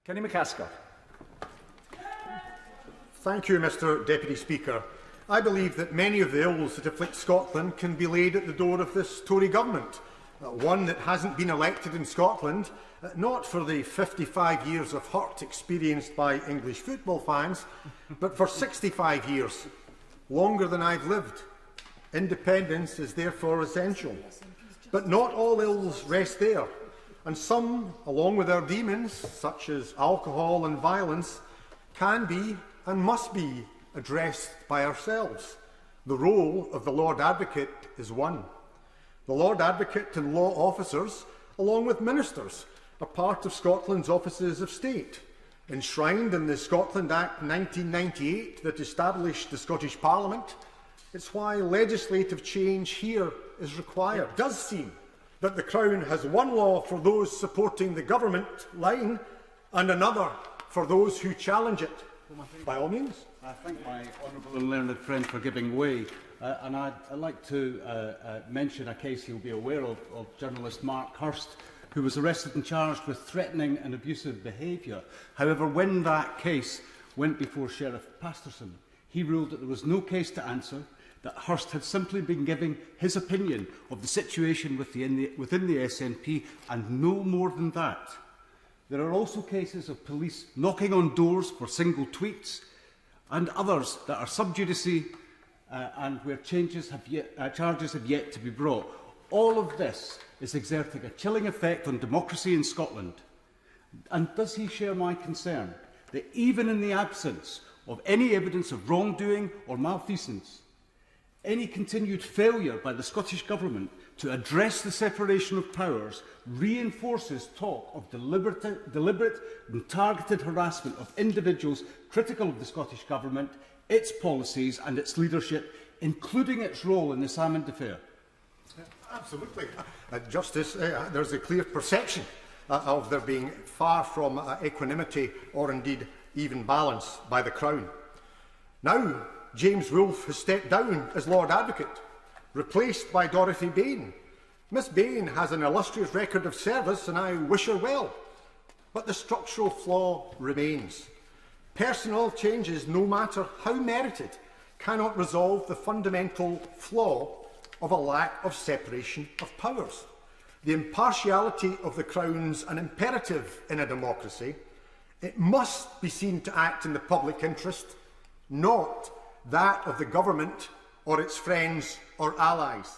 Kenny McCaskill. Thank you, Mr Deputy Speaker. I believe that many of the ills that afflict Scotland can be laid at the door of this Tory government. One that hasn't been elected in Scotland, not for the 55 years of hurt experienced by English football fans, but for 65 years, longer than I've lived. Independence is therefore essential. But not all ills rest there, and some, along with our demons, such as alcohol and violence, can be and must be addressed by ourselves. The role of the Lord Advocate is one. The Lord Advocate and law officers, along with ministers, are part of Scotland's offices of state, enshrined in the Scotland Act 1998 that established the Scottish Parliament. It's why legislative change here is required. It does seem that the Crown has one law for those supporting the government line and another for those who challenge it. By all means. I thank my honourable and learned friend for giving way. And I'd like to mention a case you'll be aware of journalist Mark Hirst, who was arrested and charged with threatening and abusive behaviour. However, when that case went before Sheriff Pasterson, he ruled that there was no case to answer, that Hirst had simply been giving his opinion of the situation within the SNP and no more than that. There are also cases of police knocking on doors for single tweets and others that are sub judice and where charges have yet to be brought. All of this is exerting a chilling effect on democracy in Scotland. And does he share my concern that even in the absence of any evidence of wrongdoing or malfeasance, any continued failure by the Scottish Government to address the separation of powers reinforces talk of deliberate and targeted harassment of individuals critical of the Scottish Government, its policies and its leadership, including its role in the Salmond affair? Absolutely. Justice, there's a clear perception of there being far from equanimity or indeed even balance by the Crown. Now, James Wolfe has stepped down as Lord Advocate, replaced by Dorothy Bain. Miss Bain has an illustrious record of service and I wish her well. But the structural flaw remains. Personnel changes, no matter how merited, cannot resolve the fundamental flaw of a lack of separation of powers. The impartiality of the Crown's an imperative in a democracy. It must be seen to act in the public interest, not that of the government or its friends or allies.